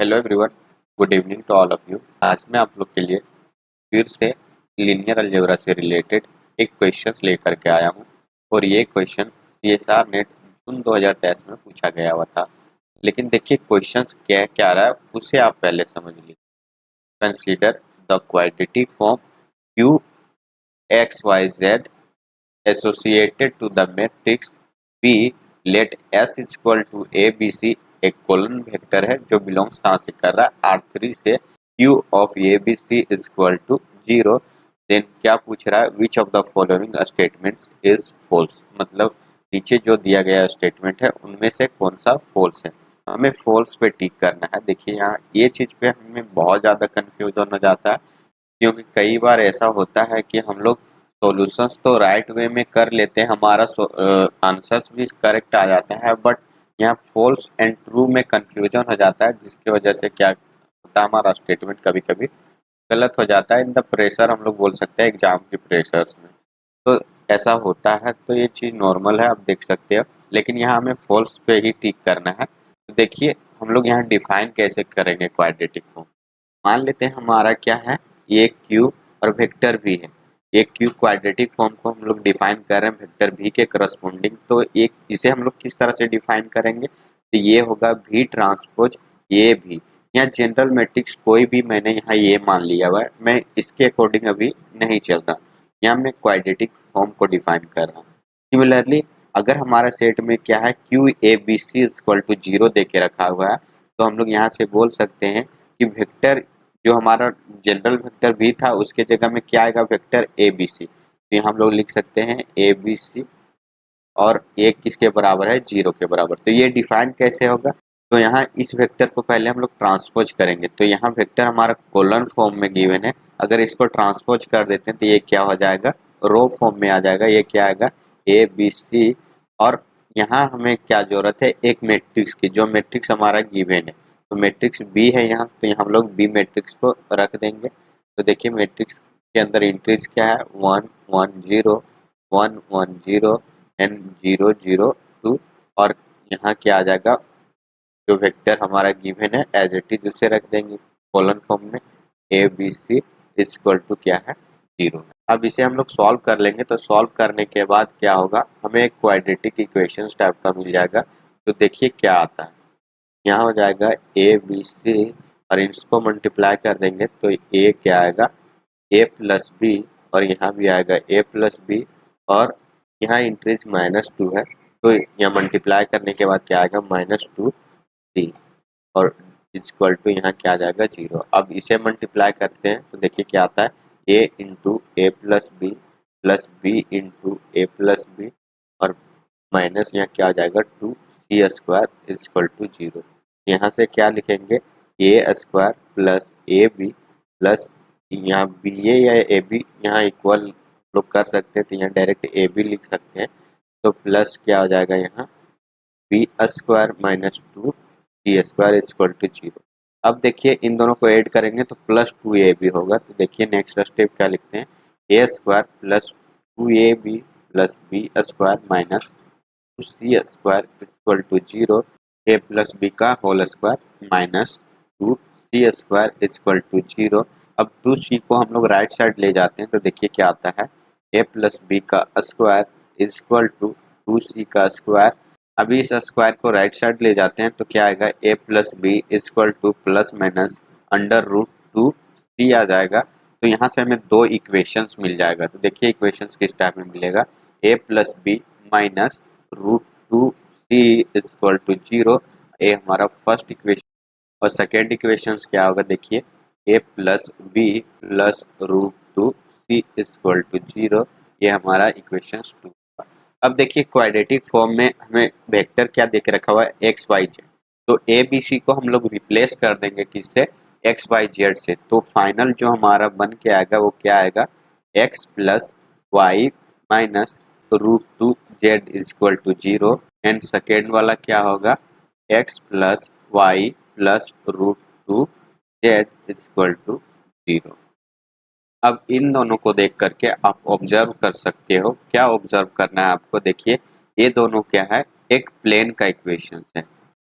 Hello everyone, good evening to all of you. आज मैं आप लोग के लिए फिर से लीनियर अलजेब्रा से रिलेटेड एक क्वेश्चन लेकर के आया हूँ और ये क्वेश्चन सीएसआर नेट जून 2023 में पूछा गया हुआ था। लेकिन देखिए क्वेश्चन क्या क्या रहा है उसे आप पहले समझ लीजिए। Consider the quadratic form Q X Y Z associated to the matrix P, let S is equal to ABC एक कॉलम वेक्टर है जो बिलोंग्स कहाँ से कर रहा है R3 से Q of ABC is equal to 0। Then क्या पूछ रहा है which of the following statements is false, मतलब नीचे जो दिया गया स्टेटमेंट है उनमें से कौन सा फॉल्स है। हमें फॉल्स पे टिक करना है। देखिए यहाँ ये चीज पे हमें बहुत ज्यादा कंफ्यूजन हो जाता है क्योंकि कई बार ऐसा होता है कि हम लोग सॉल्यूशंस तो राइट वे में कर लेते हैं, हमारा आंसर्स भी करेक्ट आ जाता है, बट यहाँ फॉल्स एंड ट्रू में कंफ्यूजन हो जाता है जिसकी वजह से क्या होता है हमारा स्टेटमेंट कभी कभी गलत हो जाता है। इन द प्रेशर हम लोग बोल सकते हैं एग्जाम के प्रेशर्स में, तो ऐसा होता है। तो ये चीज़ नॉर्मल है, आप देख सकते हो। लेकिन यहाँ हमें फॉल्स पे ही टिक करना है। तो देखिए हम लोग यहाँ डिफाइन कैसे करेंगे क्वाड्रेटिक फॉर्म। मान लेते हैं हमारा क्या है, ये क्यू और वेक्टर भी है। ये क्यू क्वाड्रेटिक फॉर्म को हम लोग डिफाइन कर रहे हैं वेक्टर भी के करस्पॉन्डिंग। तो एक इसे हम लोग किस तरह से डिफाइन करेंगे, तो ये होगा भी ट्रांसपोज ये भी। यहाँ जनरल मैट्रिक्स कोई भी मैंने यहाँ ये मान लिया हुआ है, मैं इसके अकॉर्डिंग अभी नहीं चल रहा। यहाँ मैं क्वाड्रेटिक फॉर्म को डिफाइन कर रहा हूँ। सिमिलरली अगर हमारा सेट में क्या है Q A B C equal to 0 दे के रखा हुआ है, तो हम लोग यहाँ से बोल सकते हैं कि वेक्टर जो हमारा जनरल वेक्टर भी था उसके जगह में क्या आएगा वेक्टर ए बी सी। तो हम लोग लिख सकते हैं ए बी सी और एक किसके बराबर है 0 के बराबर। तो ये डिफाइन कैसे होगा, तो यहाँ इस वेक्टर को पहले हम लोग ट्रांसपोज करेंगे। तो यहाँ वेक्टर हमारा कॉलम फॉर्म में गिवन है, अगर इसको ट्रांसपोज कर देते हैं तो ये क्या हो जाएगा रो फॉर्म में आ जाएगा। ये क्या आएगा ए बी सी, और यहाँ हमें क्या जरूरत है एक मैट्रिक्स की, जो मैट्रिक्स हमारा गिवन है। तो मैट्रिक्स बी है यहाँ, तो यहाँ हम लोग बी मैट्रिक्स को रख देंगे। तो देखिए मैट्रिक्स के अंदर इंट्रीज क्या है 1 1 0 1 1 0 एंड 0 0 2, और यहाँ क्या आ जाएगा जो वेक्टर हमारा गिवन है एज इट इज उसे रख देंगे कॉलन फॉर्म में A B C equal to क्या है 0। अब इसे हम लोग सॉल्व कर लेंगे। तो सॉल्व करने के बाद क्या होगा, हमें एक क्वाड्रेटिक इक्वेशन टाइप का मिल जाएगा। तो देखिए क्या आता है, यहाँ हो जाएगा ए बी सी और इसको मल्टीप्लाई कर देंगे तो ए क्या आएगा ए प्लस बी, और यहाँ भी आएगा ए प्लस बी, और यहाँ इंक्रीज -2 है तो यहाँ मल्टीप्लाई करने के बाद क्या आएगा -2 डी, और इक्वल टू यहाँ क्या आ जाएगा 0। अब इसे मल्टीप्लाई करते हैं तो देखिए क्या आता है ए इंटू ए प्लस बी इंटू ए प्लस बी, और माइनस यहाँ क्या आ जाएगा 2c² इक्वल टू 0। यहाँ से क्या लिखेंगे A square plus A B plus यहाँ बी ए या ए बी यहाँ इक्वल लोग कर सकते हैं, तो यहाँ डायरेक्ट ए बी लिख सकते हैं। तो प्लस क्या हो जाएगा यहाँ B square -2 c² equal to 0। अब देखिए इन दोनों को ऐड करेंगे तो +2ab होगा। तो देखिए नेक्स्ट स्टेप क्या लिखते हैं a² plus 2ab plus B square minus 2c² equal to 0, A plus B का whole square minus 2c² equal to 0। अब 2c को हम लोग राइट साइड ले जाते हैं तो देखिए क्या आता है ए प्लस बी का स्क्वायर इक्वल टू 2c का स्क्वायर। अभी इस स्क्वायर को राइट साइड ले जाते हैं तो क्या आएगा A plus B equal to plus minus √2c आ जाएगा। तो यहाँ से हमें दो इक्वेशंस मिल जाएगा। तो देखिए इक्वेशंस किस टाइप में मिलेगा A plus B minus √2c equal to 0, ये हमारा फर्स्ट इक्वेशन। और सेकेंड इक्वेशंस क्या होगा देखिए A plus B plus √2c equal to 0, ये हमारा इक्वेशन 2। अब देखिए क्वाड्रेटिक फॉर्म में हमें वेक्टर क्या देके रखा हुआ है एक्स वाई जेड। तो ए बी सी को हम लोग रिप्लेस कर देंगे किससे एक्स वाई जेड से। तो फाइनल जो हमारा बन के आएगा वो क्या आएगा X plus Y minus √2z equal to 0, and second वाला क्या होगा X plus Y plus √2z equal to 0। अब इन दोनों को देख करके आप ऑब्जर्व कर सकते हो। क्या ऑब्जर्व करना है आपको, देखिए ये दोनों क्या है एक प्लेन का इक्वेशंस है।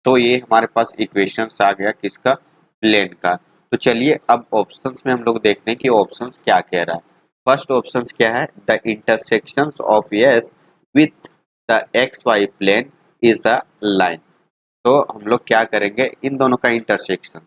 तो ये हमारे पास इक्वेशंस आ गया किसका प्लेन का। तो चलिए अब ऑप्शंस में हम लोग देखते हैं कि ऑप्शंस क्या कह रहा है। फर्स्ट ऑप्शंस क्या है, the intersections of S with the X Y plane is a line. तो हम लोग क्या करेंगे, इन दोनों का इंटरसेक्शन,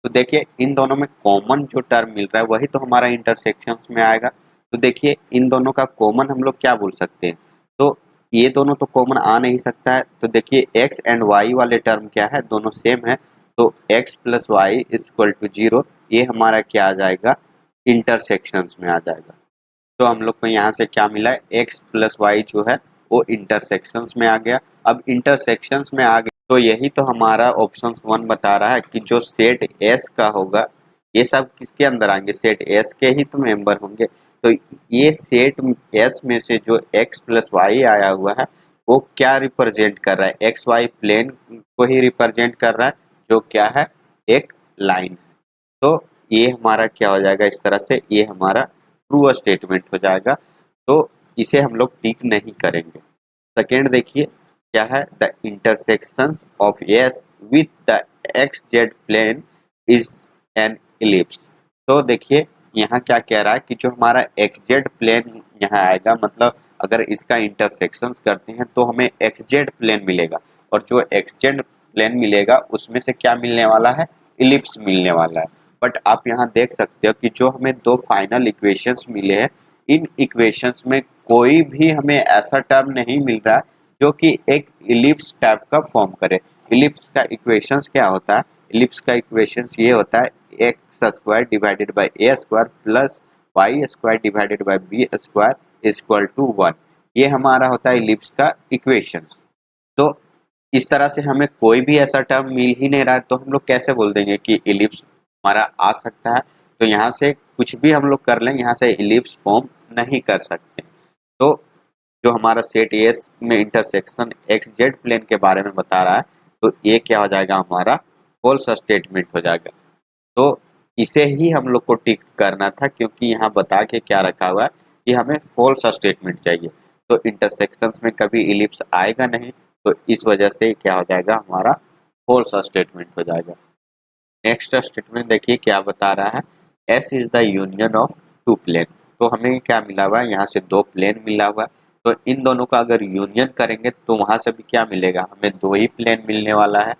तो देखिए इन दोनों में कॉमन जो टर्म मिल रहा है वही तो हमारा इंटरसेक्शंस में आएगा। तो देखिए इन दोनों का कॉमन हम लोग क्या बोल सकते हैं, तो ये दोनों तो कॉमन आ नहीं सकता है। तो देखिए एक्स एंड वाई वाले टर्म क्या है, दोनों सेम है। तो X plus Y equal to zero, ये हमारा क्या आ जाएगा, इंटरसेक्शंस में आ जाएगा। तो हम लोग को यहाँ से क्या मिला है, एक्स प्लस वाई जो है वो इंटरसेक्शंस में आ गया। अब इंटरसेक्शंस में आ गया तो यही तो हमारा ऑप्शन वन बता रहा है कि जो सेट एस का होगा ये सब किसके अंदर आएंगे, सेट एस के ही तो मेंबर होंगे। तो ये सेट एस में से जो एक्स प्लस वाई आया हुआ है वो क्या रिप्रेजेंट कर रहा है, एक्स वाई प्लेन को ही रिप्रेजेंट कर रहा है, जो क्या है, एक लाइन। तो ये हमारा क्या हो जाएगा, इस तरह से ये हमारा ट्रू स्टेटमेंट हो जाएगा। तो इसे हम लोग टिक नहीं करेंगे। सेकेंड देखिए क्या है, the intersections of S with the X Z plane is an ellipse. तो देखिए यहाँ क्या कह रहा है कि जो हमारा एक्स जेड प्लेन यहाँ आएगा, मतलब अगर इसका इंटरसेक्शंस करते हैं तो हमें एक्स जेड प्लेन मिलेगा, और जो एक्स जेड प्लेन मिलेगा उसमें से क्या मिलने वाला है, इलिप्स मिलने वाला है। बट आप यहाँ देख सकते हो कि जो हमें दो फाइनल इक्वेशंस मिले हैं, इन इक्वेशंस में कोई भी हमें ऐसा टर्म नहीं मिल रहा है जो कि एक इलिप्स टाइप का फॉर्म करे। इलिप्स का इक्वेशंस क्या होता है, इलिप्स का इक्वेशंस ये होता है X square divided by A square plus Y square divided by B square equal to one. ये हमारा होता है इलिप्स का इक्वेशंस। तो इस तरह से हमें कोई भी ऐसा टर्म मिल ही नहीं रहा है, तो हम लोग कैसे बोल देंगे कि इलिप्स हमारा आ सकता है। तो यहाँ से कुछ भी हम लोग कर लें, यहाँ से इलिप्स फॉर्म नहीं कर सकते। तो जो हमारा सेट एस में इंटरसेक्शन एक्स जेड प्लेन के बारे में बता रहा है, तो ये क्या हो जाएगा, हमारा फॉल्स स्टेटमेंट हो जाएगा। तो इसे ही हम लोग को टिक करना था, क्योंकि यहाँ बता के क्या रखा हुआ है कि हमें फॉल्स स्टेटमेंट चाहिए। तो इंटरसेक्शंस में कभी इलिप्स आएगा नहीं, तो इस वजह से क्या हो जाएगा, हमारा फॉल्स स्टेटमेंट हो जाएगा। नेक्स्ट स्टेटमेंट देखिए क्या बता रहा है, S is the union of two plane. तो हमें क्या मिला हुआ है, यहाँ से दो प्लेन मिला हुआ है। तो इन दोनों का अगर यूनियन करेंगे तो वहां से भी क्या मिलेगा, हमें दो ही प्लेन मिलने वाला है।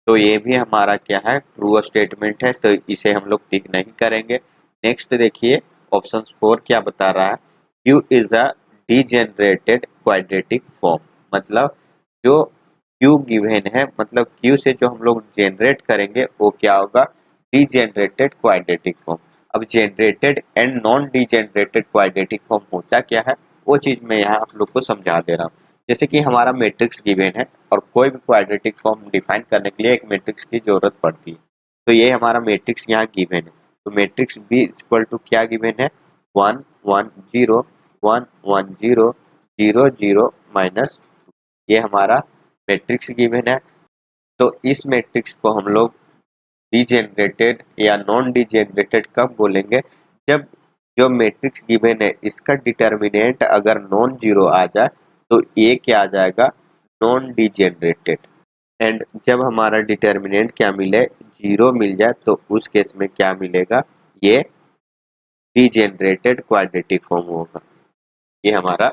तो ये भी हमारा क्या है, ट्रू स्टेटमेंट है, तो इसे हम लोग टिक नहीं करेंगे। नेक्स्ट देखिए ऑप्शन फोर क्या बता रहा है, Q is a degenerated quadratic form. मतलब जो क्यू गिवन है, मतलब क्यू से जो हम लोग जनरेट करेंगे वो क्या होगा, डीजेनरेटेड क्वाड्रेटिक फॉर्म। अब generated and non degenerated quadratic form होता क्या है, वो चीज मैं यहाँ आप लोग को समझा दे रहा हूँ। जैसे कि हमारा मैट्रिक्स गिवन है और कोई भी क्वाड्रेटिक फॉर्म डिफाइन करने के लिए एक मैट्रिक्स की जरूरत पड़ती है। तो ये हमारा मैट्रिक्स यहाँ गिवन है। तो मैट्रिक्स बी इक्वल टू क्या गिवन है, 1 1 0 1 1 0 0 0 माइनस, ये हमारा मैट्रिक्स गिवन है। तो इस मैट्रिक्स को हम लोग डीजेनरेटेड या नॉन डीजेनरेटेड कब बोलेंगे, जब जो मैट्रिक्स गिवन है इसका डिटर्मिनेंट अगर नॉन जीरो आ जाए तो ये क्या आ जाएगा, नॉन डीजेनरेटेड। एंड जब हमारा डिटर्मिनेंट क्या मिले, जीरो मिल जाए, तो उस केस में क्या मिलेगा, ये डीजेनरेटेड क्वाड्रेटिक फॉर्म होगा। ये हमारा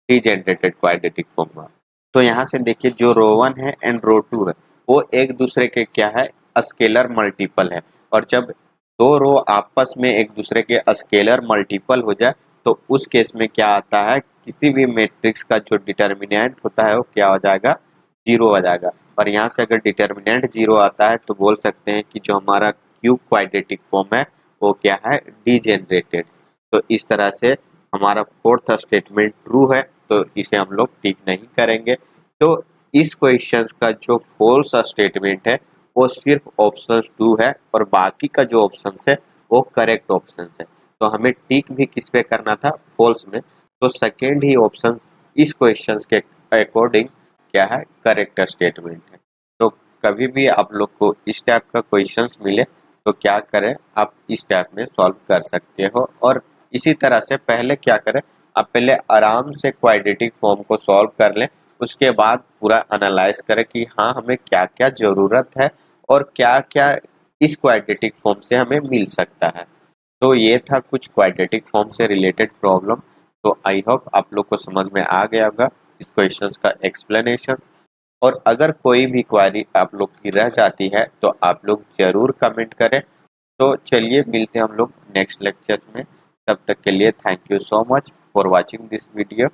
डीजेनरेटेड क्वाड्रेटिक फॉर्म हुआ। तो यहाँ से देखिए जो रो वन है एंड रो टू है वो एक दूसरे के क्या है, स्केलर मल्टीपल है। और जब दो रो आपस में एक दूसरे के स्केलर मल्टीपल हो जाए तो उस केस में क्या आता है, किसी भी मैट्रिक्स का जो डिटर्मिनेंट होता है वो क्या हो जाएगा, जीरो आ जाएगा। और यहाँ से अगर डिटर्मिनेंट जीरो आता है तो बोल सकते हैं कि जो हमारा क्यूब क्वाड्रेटिक फॉर्म है वो क्या है, डीजेनरेटेड। तो इस तरह से हमारा फोर्थ स्टेटमेंट ट्रू है, तो इसे हम लोग टिक नहीं करेंगे। तो इस क्वेश्चन का जो फॉल्स स्टेटमेंट है वो सिर्फ ऑप्शन टू है, और बाकी का जो ऑप्शन है वो करेक्ट ऑप्शन है। तो हमें टिक भी किस पे करना था, फॉल्स में। तो सेकेंड ही ऑप्शन इस क्वेश्चन के अकॉर्डिंग क्या है, करेक्ट स्टेटमेंट है। तो कभी भी आप लोग को इस टाइप का क्वेश्चंस मिले तो क्या करें, आप इस टाइप में सॉल्व कर सकते हो। और इसी तरह से पहले क्या करें, आप पहले आराम से क्वाड्रेटिक फॉर्म को सॉल्व कर लें, उसके बाद पूरा एनालाइज करें कि हाँ हमें क्या क्या ज़रूरत है और क्या क्या इस क्वाड्रेटिक फॉर्म से हमें मिल सकता है। तो ये था कुछ क्वाड्रेटिक फॉर्म से रिलेटेड प्रॉब्लम। तो आई होप आप लोग को समझ में आ गया होगा इस क्वेश्चंस का एक्सप्लेनेशन। और अगर कोई भी क्वेरी आप लोग की रह जाती है तो आप लोग जरूर कमेंट करें। तो चलिए मिलते हैं हम लोग नेक्स्ट लेक्चर्स में। तब तक के लिए thank you so much for watching this video.